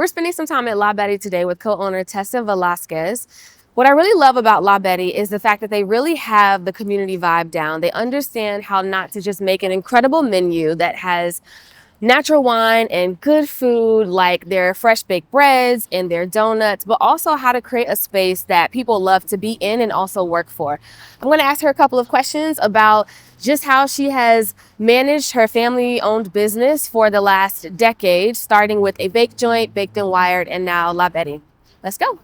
We're spending some time at La Betty today with co-owner Tessa Velázquez. What I really love about La Betty is the fact that they really have the community vibe down. They understand how not to just make an incredible menu that has natural wine and good food like their fresh baked breads and their donuts, but also how to create a space that people love to be in and also work for. I'm going to ask her a couple of questions about just how she has managed her family-owned business for the last decade, starting with a bake joint, Baked and Wired, and now La Betty. Let's go.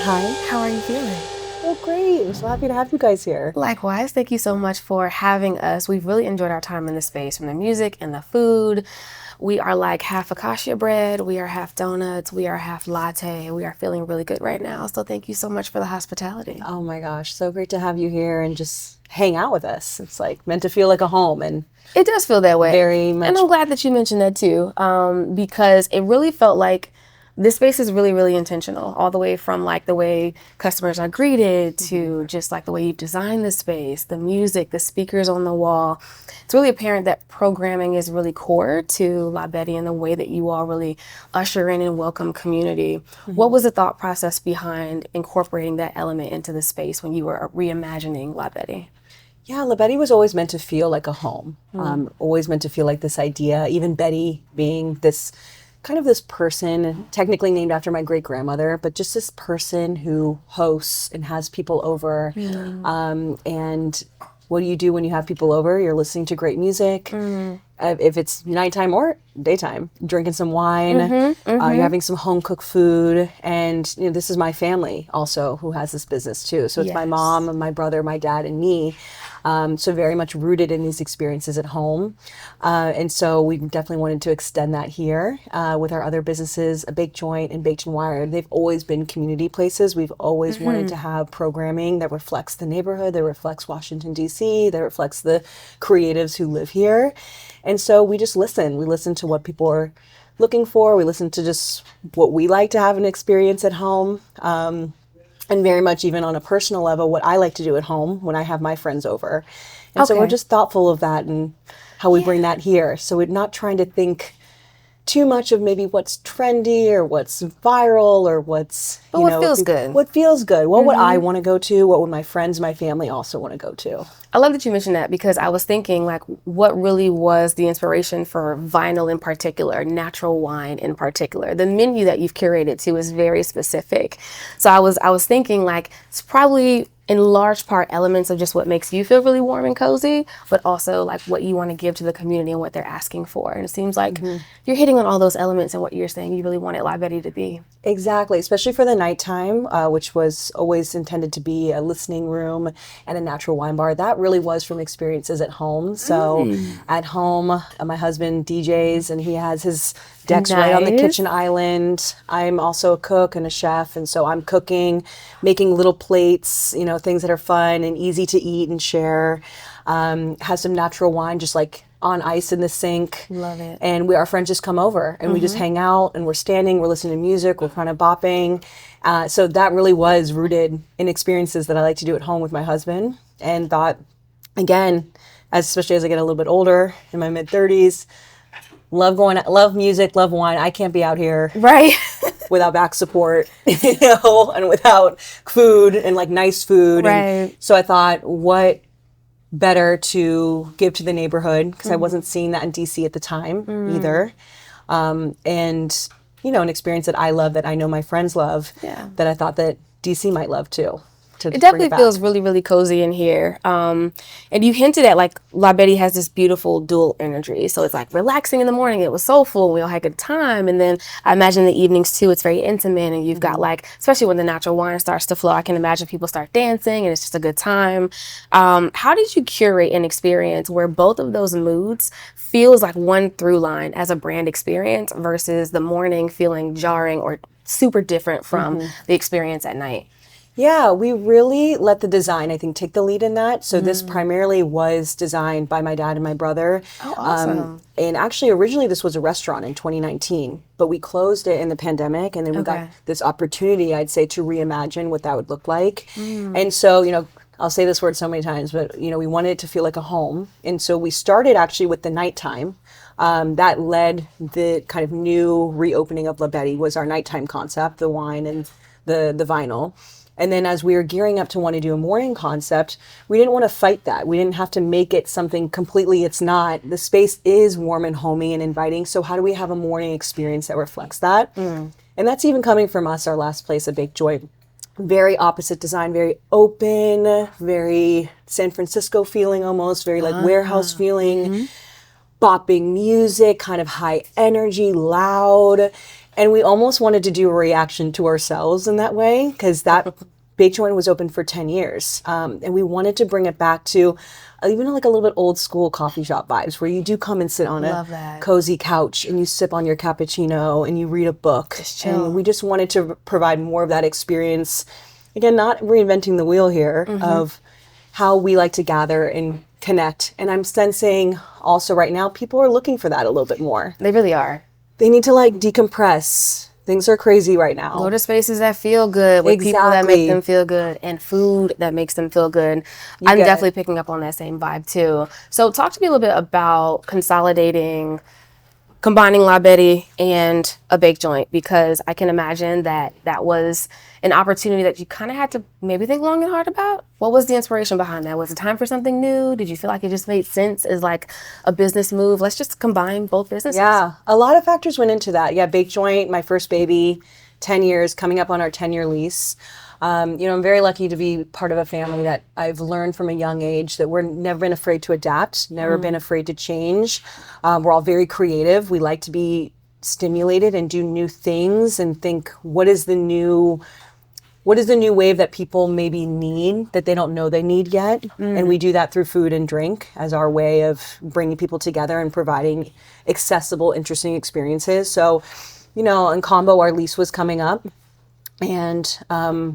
Hi. How are you feeling? Oh, great. I'm so happy to have you guys here. Likewise, thank you so much for having us. We've really enjoyed our time in the space, from the music and the food. We are like half focaccia bread, we are half donuts, we are half latte. We are feeling really good right now. So thank you so much for the hospitality. Oh my gosh, so great to have you here and just hang out with us. It's like meant to feel like a home, and It does feel that way. very much. And I'm glad that you mentioned that too, because it really felt like this space is really, really intentional, all the way from like the way customers are greeted to just like the way you've designed the space, the music, the speakers on the wall. It's really apparent that programming is really core to La Betty and the way that you all really usher in and welcome community. What was the thought process behind incorporating that element into the space when you were reimagining La Betty? Yeah, La Betty was always meant to feel like a home, always meant to feel like this idea, even Betty being this kind of this person, technically named after my great-grandmother, but just this person who hosts and has people over. And what do you do when you have people over? You're listening to great music. If it's nighttime or daytime, drinking some wine, you're having some home-cooked food. And you know, this is my family also who has this business too. So it's my mom and my brother, my dad, and me. So very much rooted in these experiences at home. And so we definitely wanted to extend that here with our other businesses, a bake joint and Baked and Wired. They've always been community places. We've always wanted to have programming that reflects the neighborhood, that reflects Washington, D.C., that reflects the creatives who live here. And so we just listen. We listen to what people are looking for. We listen to just what we like to have an experience at home. And very much even on a personal level, what I like to do at home when I have my friends over. And so we're just thoughtful of that and how we bring that here. So we're not trying to think too much of maybe what's trendy or what's viral or what's, But what feels good. What feels good. What would I want to go to? What would my friends, my family also want to go to? I love that you mentioned that, because I was thinking like what really was the inspiration for vinyl in particular, natural wine in particular. The menu that you've curated too is very specific. So I was thinking like it's probably in large part elements of just what makes you feel really warm and cozy, but also like what you want to give to the community and what they're asking for. And it seems like you're hitting on all those elements and what you're saying you really wanted La Betty to be. Exactly, especially for the nighttime, which was always intended to be a listening room and a natural wine bar. That really was from experiences at home. So at home, my husband DJs and he has his decks right on the kitchen island. I'm also a cook and a chef, and so I'm cooking, making little plates, you know, things that are fun and easy to eat and share. Has some natural wine just like on ice in the sink. Love it. And our friends just come over and we just hang out and we're standing, we're listening to music, we're kind of bopping. So that really was rooted in experiences that I like to do at home with my husband, and thought, again, especially as I get a little bit older, in my mid-30s, love music, love wine. I can't be out here without back support, you know, and without food and like nice food. And so I thought, what better to give to the neighborhood, because I wasn't seeing that in DC at the time either. And, you know, an experience that I love, that I know my friends love, that I thought that DC might love too. It definitely feels really, really cozy in here. And you hinted at like La Betty has this beautiful dual energy. So it's like relaxing in the morning. It was soulful. We all had a good time. And then I imagine the evenings too, it's very intimate. And you've got like, especially when the natural wine starts to flow, I can imagine people start dancing and it's just a good time. How did you curate an experience where both of those moods feels like one through line as a brand experience versus the morning feeling jarring or super different from the experience at night? Yeah, we really let the design, I think, take the lead in that. So this primarily was designed by my dad and my brother. Oh, awesome. And actually, originally this was a restaurant in 2019, but we closed it in the pandemic. And then we got this opportunity, I'd say, to reimagine what that would look like. And so, I'll say this word so many times, but, we wanted it to feel like a home. And so we started actually with the nighttime. That led the kind of new reopening of La Betty was our nighttime concept, the wine and the vinyl. And then as we were gearing up to want to do a morning concept, we didn't want to fight that. We didn't have to make it something completely it's not. The space is warm and homey and inviting. So how do we have a morning experience that reflects that? And that's even coming from us, our last place, A Baked Joy. Very opposite design, very open, very San Francisco feeling almost, very like warehouse feeling, bopping music, kind of high energy, loud. And we almost wanted to do a reaction to ourselves in that way, because that Baked Joint was open for 10 years. And we wanted to bring it back to even like a little bit old school coffee shop vibes, where you do come and sit on a cozy couch and you sip on your cappuccino and you read a book. And we just wanted to provide more of that experience. Again, not reinventing the wheel here of how we like to gather and connect. And I'm sensing also right now, people are looking for that a little bit more. They really are. They need to like decompress. Things are crazy right now. Go to spaces that feel good with people that make them feel good and food that makes them feel good. I'm definitely picking up on that same vibe too. So talk to me a little bit about combining La Betty and A Baked Joint, because I can imagine that that was an opportunity that you kind of had to maybe think long and hard about. What was the inspiration behind that? Was it time for something new? Did you feel like it just made sense as like a business move? Let's just combine both businesses. Yeah, a lot of factors went into that. Yeah, Baked Joint, my first baby, 10 years, coming up on our 10-year lease. I'm very lucky to be part of a family that I've learned from a young age that we're never been afraid to adapt, never been afraid to change. We're all very creative. We like to be stimulated and do new things and think, what is the new wave that people maybe need that they don't know they need yet? And we do that through food and drink as our way of bringing people together and providing accessible, interesting experiences. So, in combo, our lease was coming up. And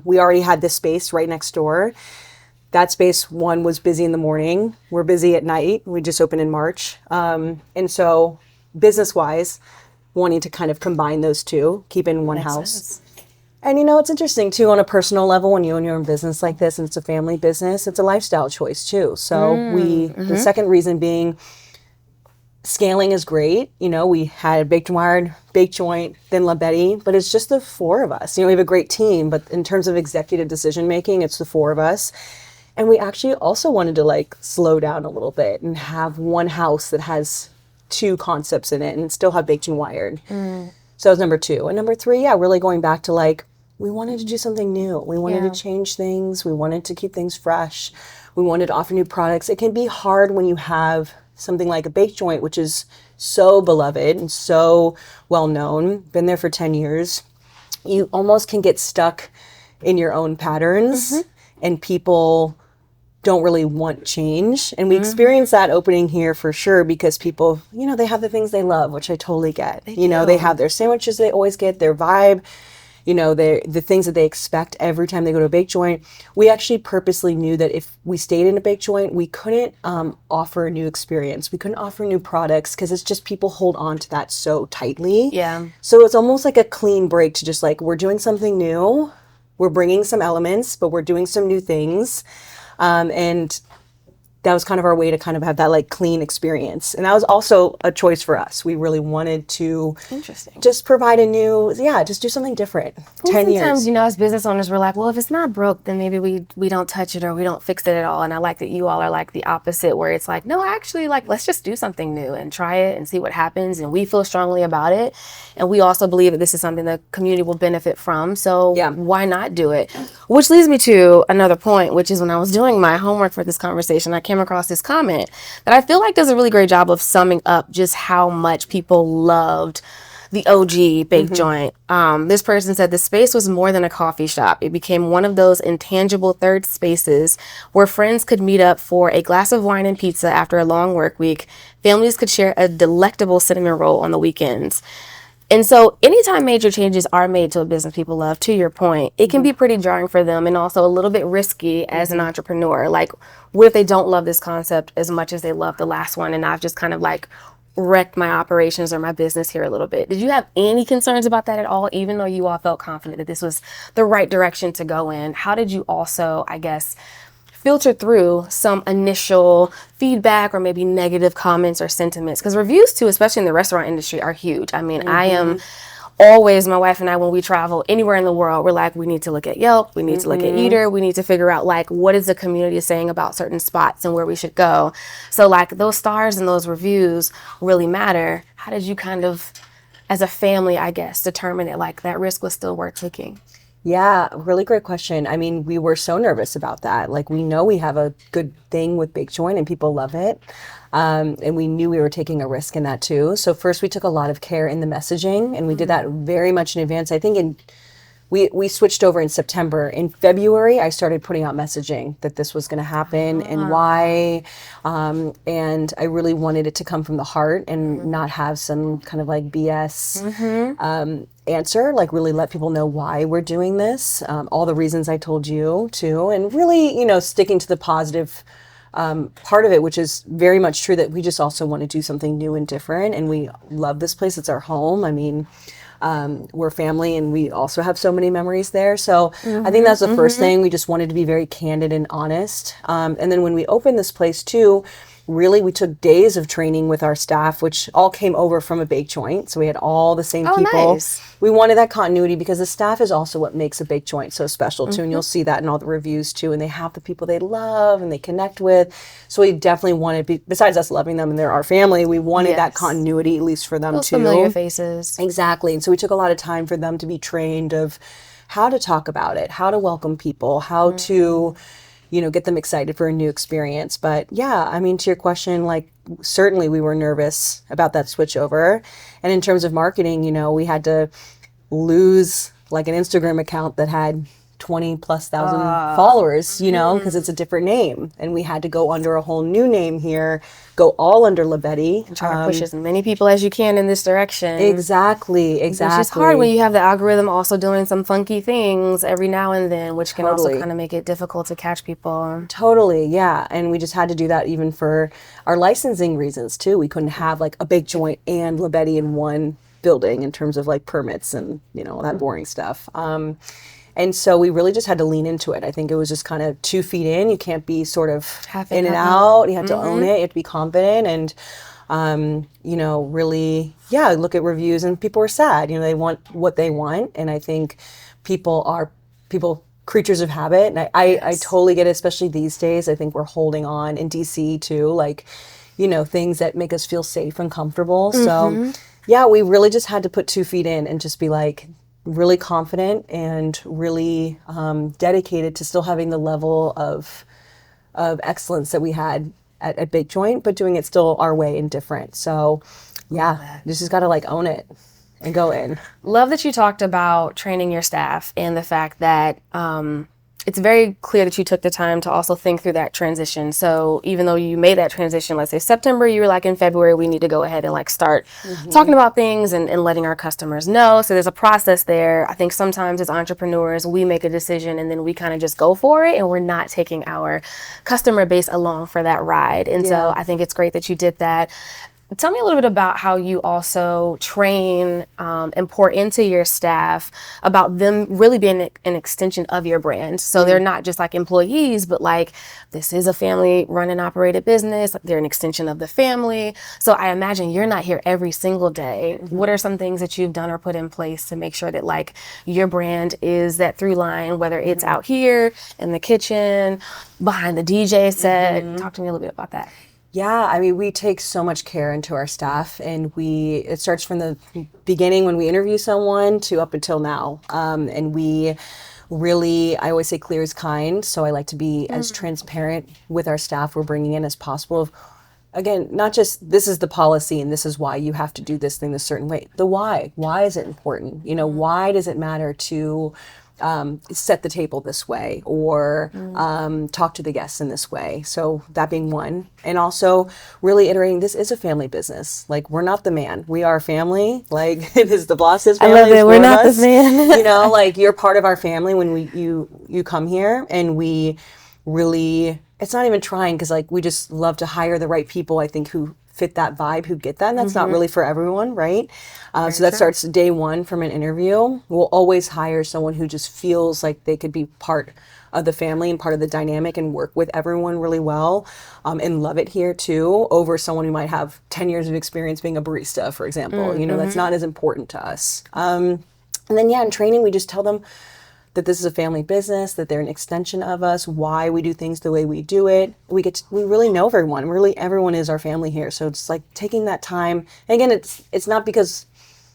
we already had this space right next door. That space, one, was busy in the morning. We're busy at night. We just opened in March. And so business-wise, wanting to kind of combine those two, keep it in one house. Sense. And, it's interesting, too, on a personal level, when you own your own business like this, and it's a family business, it's a lifestyle choice, too. So the second reason being, scaling is great. We had Baked Wired, Baked Joint, then La Betty, but it's just the four of us. We have a great team, but in terms of executive decision making, it's the four of us. And we actually also wanted to slow down a little bit and have one house that has two concepts in it and still have Baked and Wired. So that was number two. And number three, really going back to we wanted to do something new. We wanted to change things. We wanted to keep things fresh. We wanted to offer new products. It can be hard when you have something like a Baked Joint, which is so beloved and so well known, been there for 10 years. You almost can get stuck in your own patterns and people don't really want change. And we experience that opening here for sure, because people, they have the things they love, which I totally get. They have their sandwiches they always get, their vibe, the things that they expect every time they go to a Baked Joint. We actually purposely knew that if we stayed in a Baked Joint, we couldn't offer a new experience. We couldn't offer new products, because it's just people hold on to that so tightly. Yeah. So it's almost like a clean break to just we're doing something new. We're bringing some elements, but we're doing some new things. And that was kind of our way to kind of have that clean experience. And that was also a choice for us. We really wanted to just provide just do something different. Well, 10 years. Sometimes, as business owners, we're like, well, if it's not broke, then maybe we don't touch it or we don't fix it at all. And I like that you all are the opposite, where it's no, actually, let's just do something new and try it and see what happens. And we feel strongly about it. And we also believe that this is something the community will benefit from. So why not do it? Which leads me to another point, which is when I was doing my homework for this conversation, I came across this comment that I feel does a really great job of summing up just how much people loved the OG Baked Joint. This person said the space was more than a coffee shop. It became one of those intangible third spaces where friends could meet up for a glass of wine and pizza after a long work week. Families could share a delectable cinnamon roll on the weekends. And so anytime major changes are made to a business people love, to your point, it can be pretty jarring for them and also a little bit risky as an entrepreneur. Like, what if they don't love this concept as much as they love the last one, and I've just kind of like wrecked my operations or my business here a little bit? Did you have any concerns about that at all, even though you all felt confident that this was the right direction to go in? How did you also, I guess, filter through some initial feedback or maybe negative comments or sentiments? Because reviews too, especially in the restaurant industry, are huge. I mean, I am always, my wife and I, when we travel anywhere in the world, we're like, we need to look at Yelp, we need to look at Eater, we need to figure out like what is the community saying about certain spots and where we should go. So like those stars and those reviews really matter. How did you kind of, as a family, I guess, determine that like that risk was still worth taking? Yeah, really great question. I mean, we were so nervous about that. Like, we know we have a good thing with Bake Joint and people love it. And we knew we were taking a risk in that too. So first we took a lot of care in the messaging, and we did that very much in advance. I think we switched over in September. In February, I started putting out messaging that this was going to happen and why. And I really wanted it to come from the heart and not have some kind of like BS answer, like really let people know why we're doing this, all the reasons I told you too, and really, sticking to the positive part of it, which is very much true, that we just also want to do something new and different. And we love this place. It's our home. I mean, we're family and we also have so many memories there. So I think that's the first thing. We just wanted to be very candid and honest. And then when we opened this place too, really, we took days of training with our staff, which all came over from a Bake Joint. So we had all the same people. Nice. We wanted that continuity because the staff is also what makes a Bake Joint so special too. And you'll see that in all the reviews too. And they have the people they love and they connect with. So we definitely wanted, besides us loving them and they're our family, we wanted that continuity, at least for them Those too. familiar faces. Exactly. And so we took a lot of time for them to be trained of how to talk about it, how to welcome people, how to get them excited for a new experience. But yeah, I mean, to your question, like certainly we were nervous about that switch over. And in terms of marketing, we had to lose like an Instagram account that had 20,000+ followers, because it's a different name. And we had to go under a whole new name here, go all under La Betty. And try to push as many people as you can in this direction. Exactly. It's just hard when you have the algorithm also doing some funky things every now and then, which can also kind of make it difficult to catch people. Totally, yeah. And we just had to do that even for our licensing reasons too. We couldn't have like a Bake Joint and La Betty in one building in terms of like permits and, all that boring stuff. And so we really just had to lean into it. I think it was just kind of 2 feet in. You can't be sort of in and out. You have to own it. You have to be confident and, really, look at reviews. And people are sad. They want what they want. And I think people creatures of habit. And I totally get it, especially these days. I think we're holding on in DC too, like, things that make us feel safe and comfortable. So, we really just had to put 2 feet in and just be like, really confident and really dedicated to still having the level of excellence that we had at Bake Joint, but doing it still our way and different. So you just got to like own it and go in. Love that you talked about training your staff and the fact that it's very clear that you took the time to also think through that transition. So even though you made that transition, let's say September, you were like, in February, we need to go ahead and like start talking about things and letting our customers know. So there's a process there. I think sometimes as entrepreneurs, we make a decision and then we kind of just go for it and we're not taking our customer base along for that ride. And so I think it's great that you did that. Tell me a little bit about how you also train and pour into your staff about them really being an extension of your brand. So they're not just like employees, but like this is a family run and operated business. They're an extension of the family. So I imagine you're not here every single day. What are some things that you've done or put in place to make sure that like your brand is that through line, whether it's out here in the kitchen, behind the DJ set? Talk to me a little bit about that. Yeah, I mean, we take so much care into our staff, and it starts from the beginning when we interview someone to up until now. And we really, I always say clear is kind. So I like to be as transparent with our staff we're bringing in as possible. Again, not just this is the policy and this is why you have to do this thing this certain way. The why. Why is it important? Why does it matter to set the table this way, or talk to the guests in this way. So that being one. And also really iterating, this is a family business. Like, we're not the man. We are family. Like, it is the boss's family. I love it. We're not the man. You know, like, you're part of our family when you come here, and we really, it's not even trying, because like, we just love to hire the right people, I think, who fit that vibe, who get that. And that's not really for everyone, right? So that starts day one from an interview. We'll always hire someone who just feels like they could be part of the family and part of the dynamic and work with everyone really well, and love it here too, over someone who might have 10 years of experience being a barista, for example. You know, that's not as important to us. And then, in training, we just tell them that this is a family business, that they're an extension of us, why we do things the way we do it. We really know everyone. Really, everyone is our family here. So it's like taking that time. And again, it's not because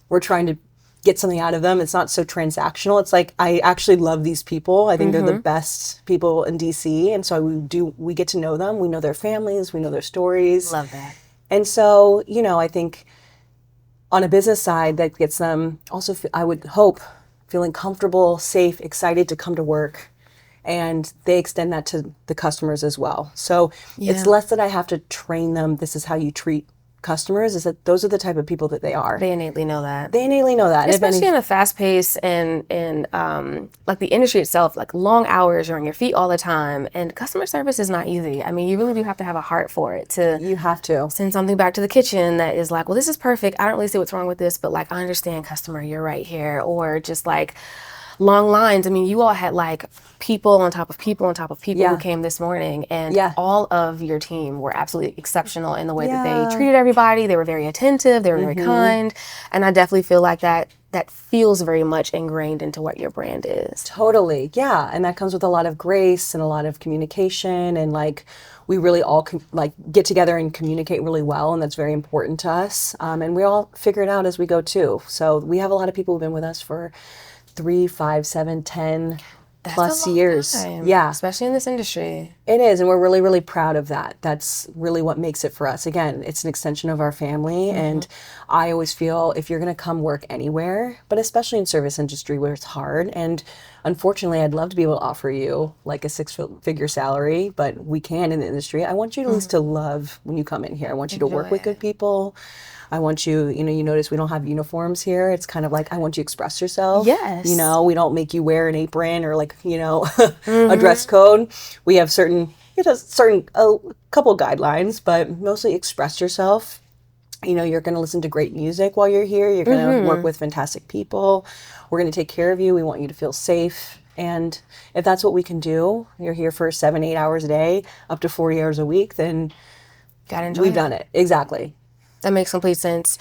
we're trying to get something out of them. It's not so transactional. It's like, I actually love these people. I think they're the best people in DC. And so we get to know them. We know their families. We know their stories. Love that. And so, you know, I think on a business side, that gets them also, I would hope, feeling comfortable, safe, excited to come to work. And they extend that to the customers as well. So it's less that I have to train them, this is how you treat customers, is that those are the type of people that they are. They innately know that. They innately know that. Especially in a fast pace and like the industry itself, like long hours, you're on your feet all the time, and customer service is not easy. I mean, you really do have to have a heart for it to You have to. send something back to the kitchen that is like, well, this is perfect. I don't really see what's wrong with this, but like, I understand, customer, you're right here. Or just like long lines. I mean, you all had like people on top of people on top of people who came this morning, and all of your team were absolutely exceptional in the way that they treated everybody. They were very attentive. They were very kind. And I definitely feel like that feels very much ingrained into what your brand is. Totally. Yeah. And that comes with a lot of grace and a lot of communication, and like, we really all like get together and communicate really well, and that's very important to us. And we all figure it out as we go too. So we have a lot of people who've been with us for 3, 5, 7, 10 plus years. Yeah. Especially in this industry. It is. And we're really, really proud of that. That's really what makes it for us. Again, it's an extension of our family. And I always feel, if you're going to come work anywhere, but especially in service industry where it's hard, and unfortunately, I'd love to be able to offer you like a 6-figure salary, but we can in the industry. I want you at least to love when you come in here. I want you to work with good people. I want you, you notice we don't have uniforms here. It's kind of like, I want you to express yourself. Yes. We don't make you wear an apron or like, a dress code. We have a couple guidelines, but mostly express yourself. You're going to listen to great music while you're here. You're going to work with fantastic people. We're going to take care of you. We want you to feel safe. And if that's what we can do, you're here for 7-8 hours a day, up to 40 hours a week, then we've done it. Exactly. That makes complete sense.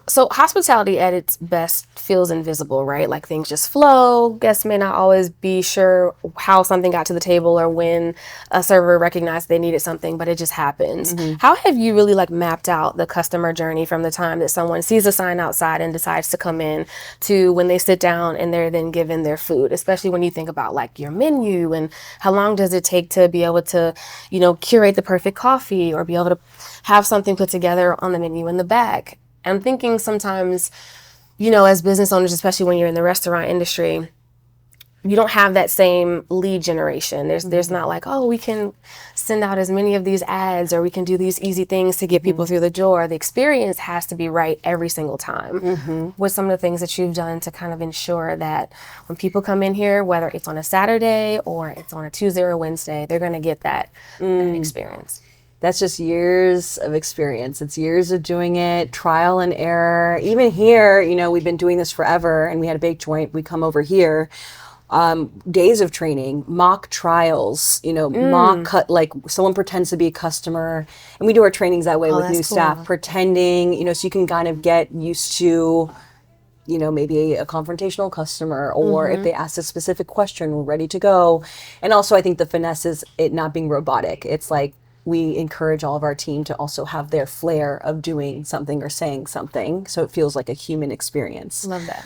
So hospitality at its best feels invisible, right? Like, things just flow. Guests may not always be sure how something got to the table or when a server recognized they needed something, but it just happens. How have you really like mapped out the customer journey from the time that someone sees a sign outside and decides to come in to when they sit down and they're then given their food, especially when you think about like your menu and how long does it take to be able to, curate the perfect coffee or be able to have something put together on the menu in the back? I'm thinking sometimes, as business owners, especially when you're in the restaurant industry, you don't have that same lead generation. There's not like, oh, we can send out as many of these ads or we can do these easy things to get people through the door. The experience has to be right every single time. What's some of the things that you've done to kind of ensure that when people come in here, whether it's on a Saturday or it's on a Tuesday or Wednesday, they're going to get that experience? That's just years of experience. It's years of doing it, trial and error. Even here, we've been doing this forever, and we had a bake joint. We come over here, days of training, mock trials, mock cut, like someone pretends to be a customer. And we do our trainings that way with new staff, pretending, so you can kind of get used to, maybe a confrontational customer, or if they ask a specific question, we're ready to go. And also, I think the finesse is it not being robotic. It's like, we encourage all of our team to also have their flair of doing something or saying something, so it feels like a human experience. Love that.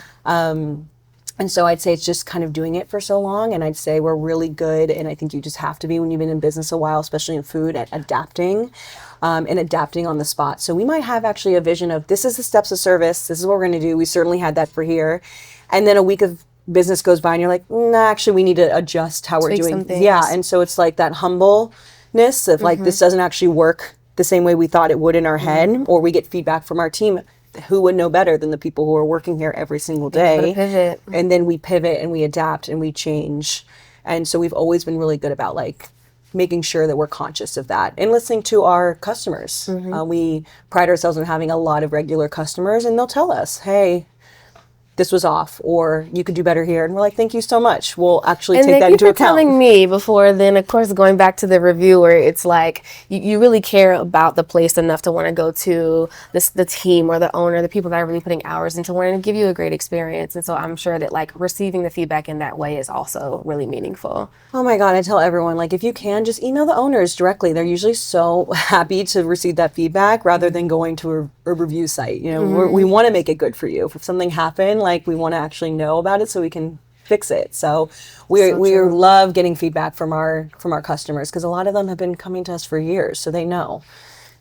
And so I'd say it's just kind of doing it for so long, and I'd say we're really good, and I think you just have to be when you've been in business a while, especially in food, at adapting and adapting on the spot. So we might have actually a vision of, this is the steps of service, this is what we're going to do. We certainly had that for here. And then a week of business goes by and you're like, nah, actually we need to adjust how we're Tweak doing. some things. Yeah. And so it's like that humbleness of like, this doesn't actually work the same way we thought it would in our head, or we get feedback from our team. Who would know better than the people who are working here every single day? Pivot. And then we pivot and we adapt and we change. And so we've always been really good about like making sure that we're conscious of that and listening to our customers. We pride ourselves on having a lot of regular customers, and they'll tell us, hey, this was off, or you could do better here. And we're like, thank you so much. We'll actually take that into account. Telling me before then, of course, going back to the review where it's like, you really care about the place enough to want to go to the team or the owner, the people that are really putting hours into wanting to give you a great experience. And so I'm sure that like receiving the feedback in that way is also really meaningful. Oh my God, I tell everyone, like, if you can, just email the owners directly. They're usually so happy to receive that feedback rather than going to a review site. You know, we want to make it good for you. If something happened, like, we want to actually know about it so we can fix it. So we love getting feedback from our customers, because a lot of them have been coming to us for years, so they know.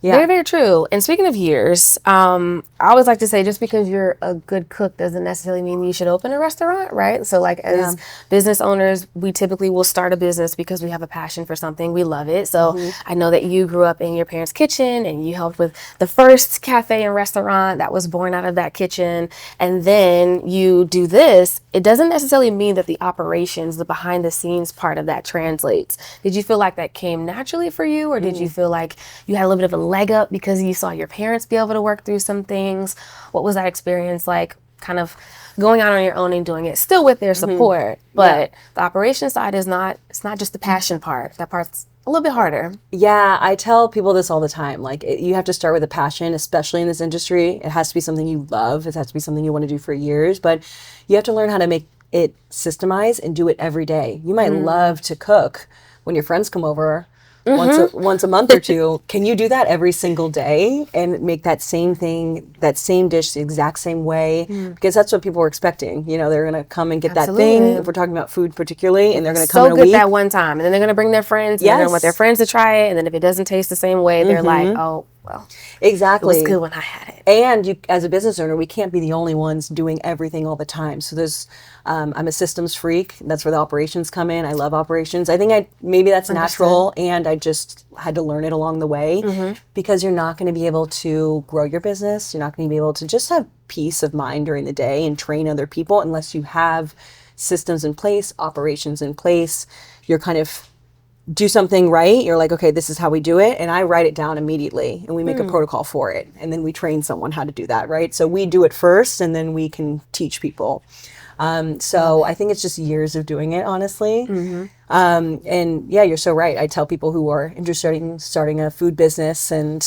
Yeah. Very, very true. And speaking of years, I always like to say, just because you're a good cook doesn't necessarily mean you should open a restaurant, right? So like as business owners, we typically will start a business because we have a passion for something. We love it. So I know that you grew up in your parents' kitchen and you helped with the first cafe and restaurant that was born out of that kitchen. And then you do this. It doesn't necessarily mean that the operations, the behind the scenes part of that translates. Did you feel like that came naturally for you, or did you feel like you had a little bit of a leg up because you saw your parents be able to work through some things? What was that experience like, kind of going out on your own and doing it still with their support? But the operation side is not, it's not just the passion part. That part's a little bit harder. Yeah, I tell people this all the time. Like, you have to start with a passion, especially in this industry. It has to be something you love. It has to be something you want to do for years, but you have to learn how to make it systemized and do it every day. You might love to cook when your friends come over once a month or two. Can you do that every single day and make that same thing, that same dish the exact same way? Because that's what people are expecting. You know, they're going to come and get that thing, if we're talking about food particularly, and they're going to come in a week. That one time, and then they're going to bring their friends, and they're going to want their friends to try it, and then if it doesn't taste the same way, they're like, oh, well, exactly, it was good when I had it. And you, as a business owner, we can't be the only ones doing everything all the time. So there's, I'm a systems freak. That's where the operations come in. I love operations. I think maybe that's natural, and I just had to learn it along the way, because you're not going to be able to grow your business. You're not going to be able to just have peace of mind during the day and train other people unless you have systems in place, operations in place. You're kind of do something right, you're like, okay, this is how we do it, and I write it down immediately, and we make a protocol for it, and then we train someone how to do that, right? So we do it first, and then we can teach people. So I think it's just years of doing it, honestly. And yeah, you're so right. I tell people who are interested in starting a food business, and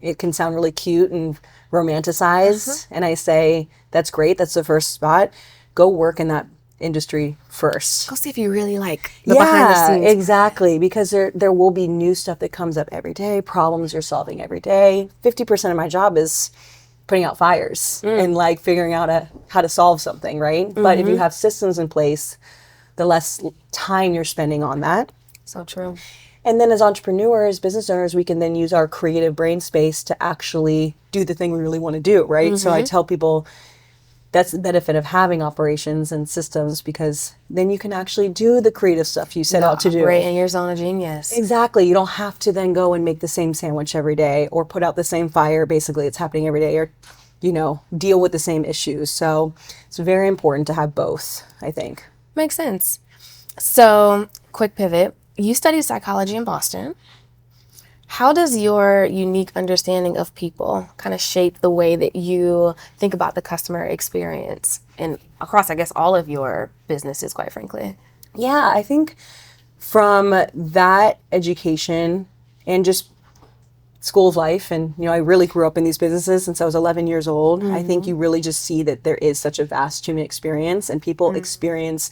it can sound really cute and romanticized, and I say, that's great, that's the first spot. Go work in that industry first. Go see if you really like the behind the scenes. Exactly, because there will be new stuff that comes up every day, problems you're solving every day. 50% of my job is putting out fires and like figuring out how to solve something, right? But if you have systems in place, the less time you're spending on that. So true. And then as entrepreneurs, business owners, we can then use our creative brain space to actually do the thing we really want to do, right? So I tell people, that's the benefit of having operations and systems, because then you can actually do the creative stuff you set out to do. Right in your zone of genius. Exactly. You don't have to then go and make the same sandwich every day, or put out the same fire. Basically, it's happening every day, or, you know, deal with the same issues. So it's very important to have both, I think. Makes sense. So, quick pivot. You studied psychology in Boston. How does your unique understanding of people kind of shape the way that you think about the customer experience and across, I guess, all of your businesses, quite frankly? Yeah, I think from that education and just school of life, and, you know, I really grew up in these businesses since I was 11 years old. I think you really just see that there is such a vast human experience, and people experience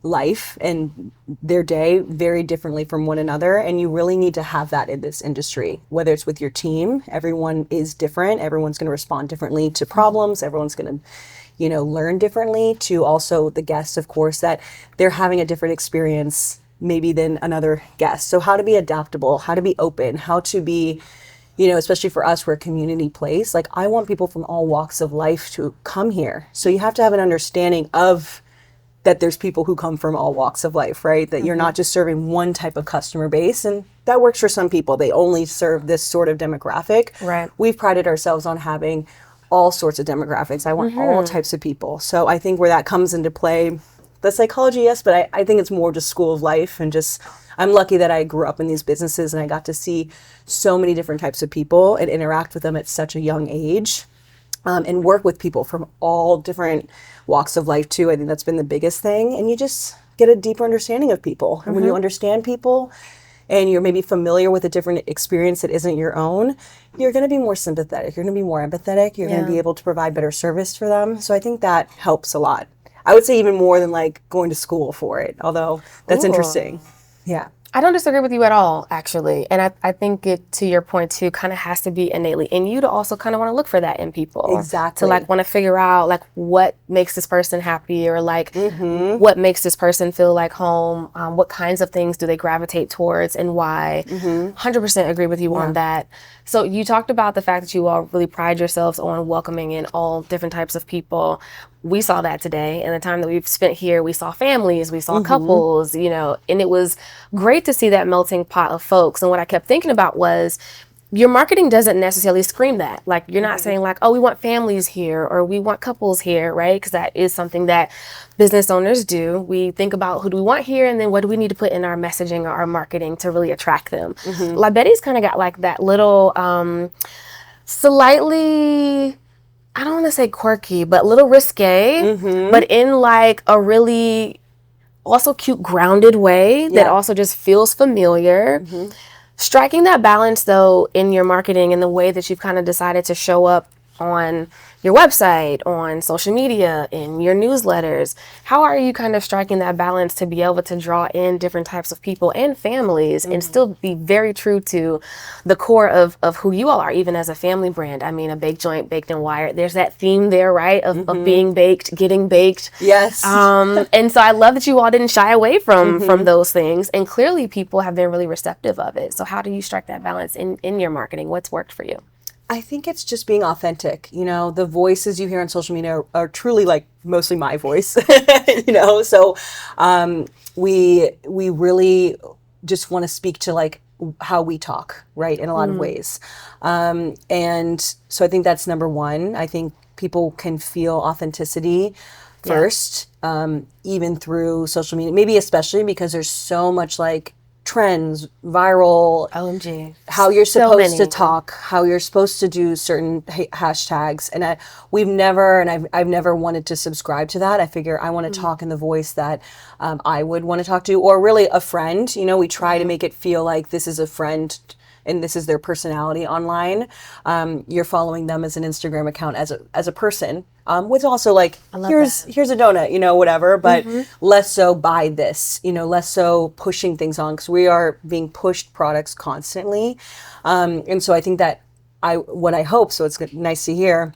life and their day very differently from one another, and you really need to have that in this industry. Whether it's with your team, everyone is different, everyone's going to respond differently to problems, everyone's going to, you know, learn differently, to also the guests, of course, that they're having a different experience maybe than another guest. So how to be adaptable, how to be open, how to be, you know, especially for us, we're a community place. Like, I want people from all walks of life to come here. So you have to have an understanding of that there's people who come from all walks of life, right? That you're not just serving one type of customer base, and that works for some people. They only serve this sort of demographic. Right. We've prided ourselves on having all sorts of demographics. I want all types of people. So I think where that comes into play, the psychology, yes, but I think it's more just school of life, and just, I'm lucky that I grew up in these businesses and I got to see so many different types of people and interact with them at such a young age, and work with people from all different walks of life too. I think that's been the biggest thing. And you just get a deeper understanding of people. And when you understand people and you're maybe familiar with a different experience that isn't your own, you're going to be more sympathetic. You're going to be more empathetic. You're going to be able to provide better service for them. So I think that helps a lot. I would say even more than like going to school for it, although that's interesting. Yeah. I don't disagree with you at all, actually. And I think it, to your point too, kind of has to be innately in you to also kind of want to look for that in people. Exactly. To like want to figure out like what makes this person happy, or like what makes this person feel like home. What kinds of things do they gravitate towards and why? 100% agree with you on that. So you talked about the fact that you all really pride yourselves on welcoming in all different types of people. We saw that today. And the time that we've spent here, we saw families, we saw couples, you know, and it was great to see that melting pot of folks. And what I kept thinking about was, your marketing doesn't necessarily scream that. Like, you're not saying like, oh, we want families here or we want couples here, right? Because that is something that business owners do. We think about who do we want here, and then what do we need to put in our messaging or our marketing to really attract them. La Betty's kind of got like that little slightly, I don't want to say quirky, but a little risque, but in like a really also cute, grounded way that also just feels familiar. Striking that balance, though, in your marketing and the way that you've kind of decided to show up on your website, on social media, in your newsletters, how are you kind of striking that balance to be able to draw in different types of people and families and still be very true to the core of who you all are, even as a family brand? I mean, a baked joint, baked and wired. There's that theme there, right? Of being baked, getting baked. Yes. And so I love that you all didn't shy away from those things. And clearly people have been really receptive of it. So how do you strike that balance in your marketing? What's worked for you? I think it's just being authentic. You know, the voices you hear on social media are truly like mostly my voice, you know? So we really just want to speak to like how we talk, right? In a lot of ways. And so I think that's number one. I think people can feel authenticity first, even through social media, maybe especially because there's so much like trends, viral, OMG, how you're so supposed to many. talk, how you're supposed to do certain hashtags. And I've never wanted to subscribe to that. I figure I want to talk in the voice that I would want to talk to, or really a friend. You know, we try to make it feel like this is a friend and this is their personality online. You're following them as an Instagram account as a person, with also like, here's a donut, you know, whatever, but less so buy this, you know, less so pushing things on, because we are being pushed products constantly. And so I think that what I hope, so it's nice to hear,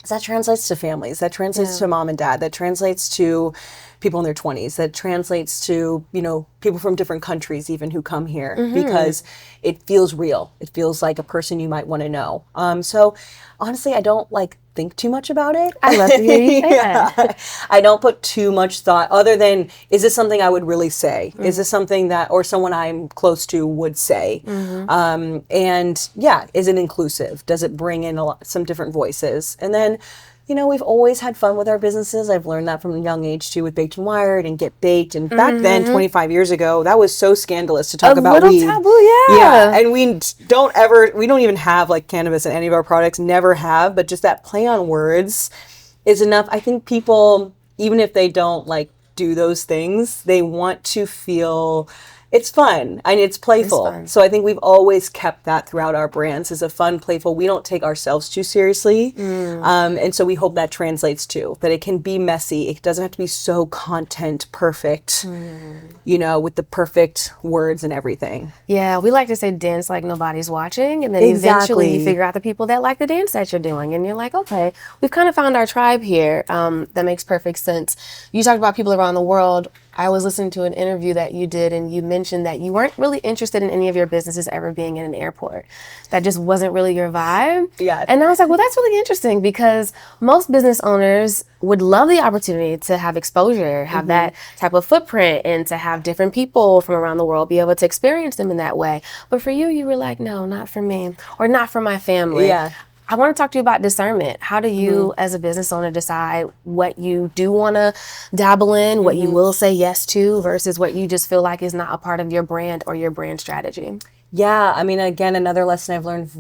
is that translates to families, that translates to mom and dad, that translates to people in their 20s, that translates to, you know, people from different countries even who come here, because it feels real. It feels like a person you might want to know. So honestly, I don't like think too much about it. I love to hear you say that. I don't put too much thought, other than, is this something I would really say? Is this something that, or someone I'm close to would say? And yeah, is it inclusive? Does it bring in some different voices? And then, you know, we've always had fun with our businesses. I've learned that from a young age too, with Baked and Wired and Get Baked. And back then, 25 years ago, that was so scandalous to talk about weed. Taboo, Yeah, and we don't even have like cannabis in any of our products, never have, but just that play on words is enough. I think people, even if they don't like do those things, they want to feel it's fun and it's playful. So I think we've always kept that throughout our brands, as a fun, playful. We don't take ourselves too seriously. And so we hope that translates too, that it can be messy. It doesn't have to be so content perfect, you know, with the perfect words and everything. Yeah, we like to say dance like nobody's watching, and then eventually you figure out the people that like the dance that you're doing, and you're like, okay, we've kind of found our tribe here. That makes perfect sense. You talked about people around the world. I was listening to an interview that you did, and you mentioned that you weren't really interested in any of your businesses ever being in an airport. That just wasn't really your vibe. Yeah. And I was like, well, that's really interesting, because most business owners would love the opportunity to have exposure, have that type of footprint, and to have different people from around the world be able to experience them in that way. But for you, you were like, no, not for me, or not for my family. Yeah. I want to talk to you about discernment. How do you, as a business owner, decide what you do want to dabble in, what you will say yes to, versus what you just feel like is not a part of your brand or your brand strategy? Yeah, I mean, again, another lesson I've learned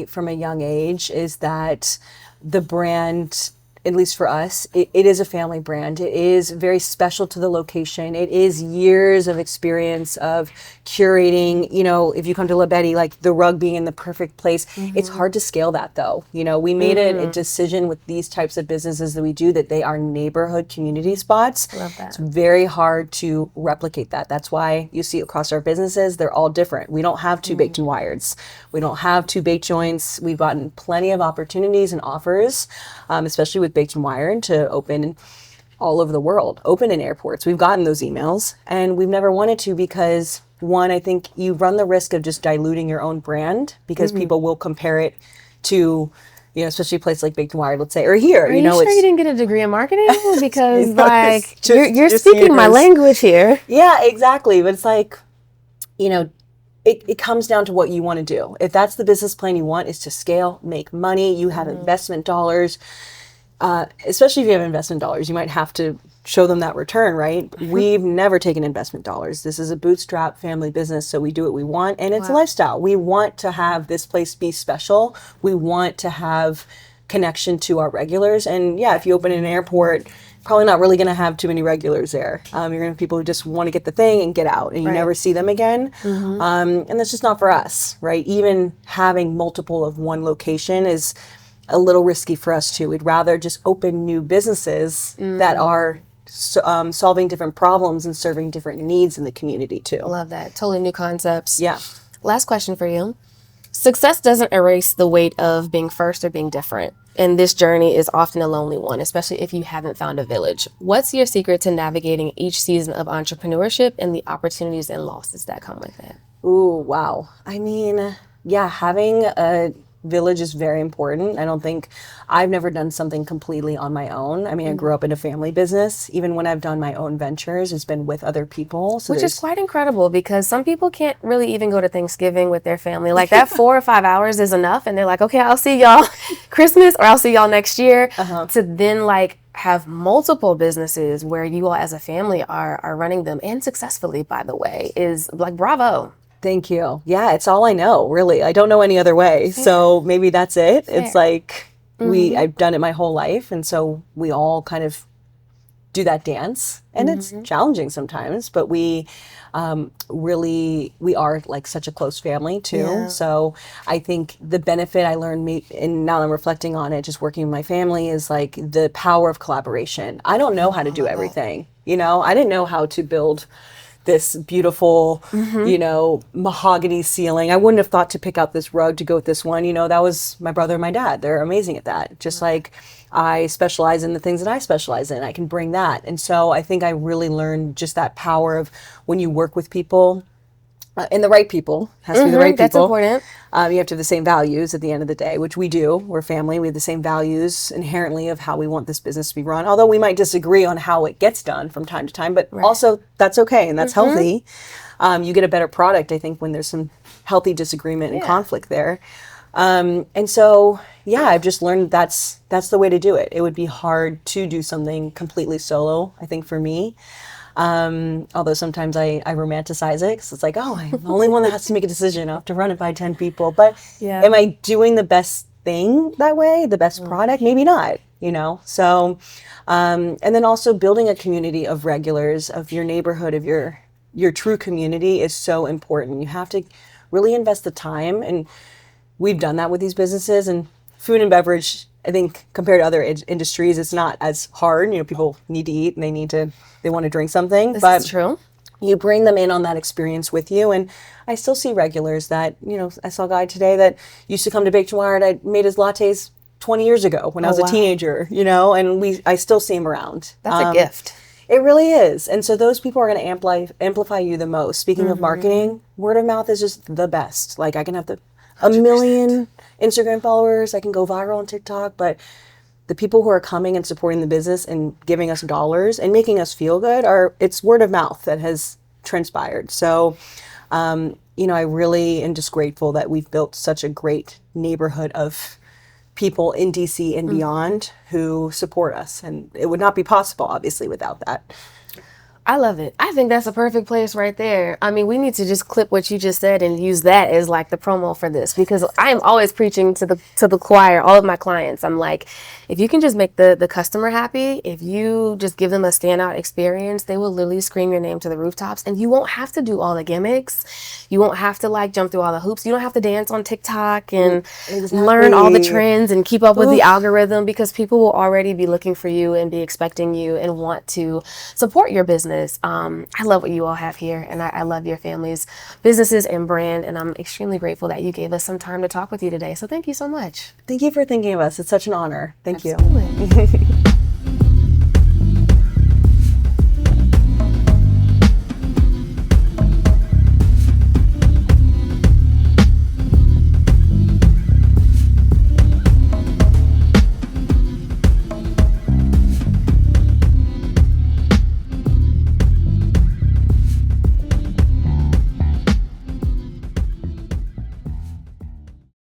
from a young age is that the brand, at least for us, it is a family brand. It is very special to the location. It is years of experience of curating. You know, if you come to La Betty, like the rug being in the perfect place, it's hard to scale that though. You know, we made a decision with these types of businesses that we do that they are neighborhood community spots. Love that. It's very hard to replicate that. That's why you see across our businesses, they're all different. We don't have two baked and wireds. We don't have two baked joints. We've gotten plenty of opportunities and offers, especially with baked and wired, to open all over the world, open in airports. We've gotten those emails, and we've never wanted to because, one, I think you run the risk of just diluting your own brand, because people will compare it to, you know, especially a place like Baked and Wired, let's say, or here. Are you sure you didn't get a degree in marketing? Because like you're just speaking my haters. language here. Yeah, exactly. But it's like, you know, it comes down to what you want to do. If that's the business plan you want, is to scale, make money, you have investment dollars, especially if you have investment dollars, you might have to show them that return, right? We've never taken investment dollars. This is a bootstrap family business, so we do what we want, and it's a lifestyle. We want to have this place be special. We want to have connection to our regulars. And yeah, if you open in an airport, probably not really going to have too many regulars there. You're going to have people who just want to get the thing and get out, and you never see them again. And that's just not for us, right? Even having multiple of one location is a little risky for us too. We'd rather just open new businesses that are solving different problems and serving different needs in the community too. Love that. Totally new concepts. Yeah. Last question for you. Success doesn't erase the weight of being first or being different. And this journey is often a lonely one, especially if you haven't found a village. What's your secret to navigating each season of entrepreneurship and the opportunities and losses that come with it? Ooh, wow. I mean, yeah, having a village is very important. I've never done something completely on my own. I mean, I grew up in a family business. Even when I've done my own ventures, it's been with other people. So which is quite incredible, because some people can't really even go to Thanksgiving with their family. Like that 4 or 5 hours is enough. And they're like, okay, I'll see y'all Christmas, or I'll see y'all next year. To then like have multiple businesses where you all as a family are running them, and successfully, by the way, is like, bravo. Thank you. Yeah, it's all I know, really. I don't know any other way. Fair. So maybe that's it. Fair. It's like I've done it my whole life. And so we all kind of do that dance. And it's challenging sometimes, but we are like such a close family too. Yeah. So I think the benefit I learned, and now I'm reflecting on it, just working with my family, is like the power of collaboration. I don't know how to do everything. You know, I didn't know how to build this beautiful, you know, mahogany ceiling. I wouldn't have thought to pick out this rug to go with this one. You know, that was my brother and my dad. They're amazing at that. Just like I specialize in the things that I specialize in, I can bring that. And so I think I really learned just that power of when you work with people, and the right people, has to be the right people. That's important. You have to have the same values at the end of the day, which we do. We're family. We have the same values inherently of how we want this business to be run. Although we might disagree on how it gets done from time to time, but also that's okay and that's healthy. You get a better product, I think, when there's some healthy disagreement and conflict there. And so, yeah, I've just learned that's the way to do it. It would be hard to do something completely solo, I think, for me. Although sometimes I romanticize it, because it's like, oh, I'm the only one that has to make a decision. I have to run it by 10 people. But am I doing the best thing that way? The best product? Maybe not, you know? So, and then also building a community of regulars, of your neighborhood, of your true community is so important. You have to really invest the time. And we've done that with these businesses. And food and beverage, I think, compared to other industries, it's not as hard. You know, people need to eat and they want to drink something. This is true. You bring them in on that experience with you. And I still see regulars that, you know, I saw a guy today that used to come to Baked and Wired. I made his lattes 20 years ago when I was a teenager, you know, and I still see him around. That's a gift. It really is. And so those people are going to amplify you the most. Speaking of marketing, word of mouth is just the best. Like I can have a million Instagram followers, I can go viral on TikTok, but the people who are coming and supporting the business and giving us dollars and making us feel good it's word of mouth that has transpired. So, I really am just grateful that we've built such a great neighborhood of people in DC and beyond who support us. And it would not be possible, obviously, without that. I love it. I think that's a perfect place right there. I mean, we need to just clip what you just said and use that as like the promo for this, because I am always preaching to the choir, all of my clients. I'm like, if you can just make the customer happy, if you just give them a standout experience, they will literally scream your name to the rooftops, and you won't have to do all the gimmicks. You won't have to like jump through all the hoops. You don't have to dance on TikTok and learn all the trends and keep up with the algorithm, because people will already be looking for you and be expecting you and want to support your business. I love what you all have here, and I love your family's businesses and brand, and I'm extremely grateful that you gave us some time to talk with you today. So thank you so much. Thank you for thinking of us. It's such an honor. Thank you. Absolutely.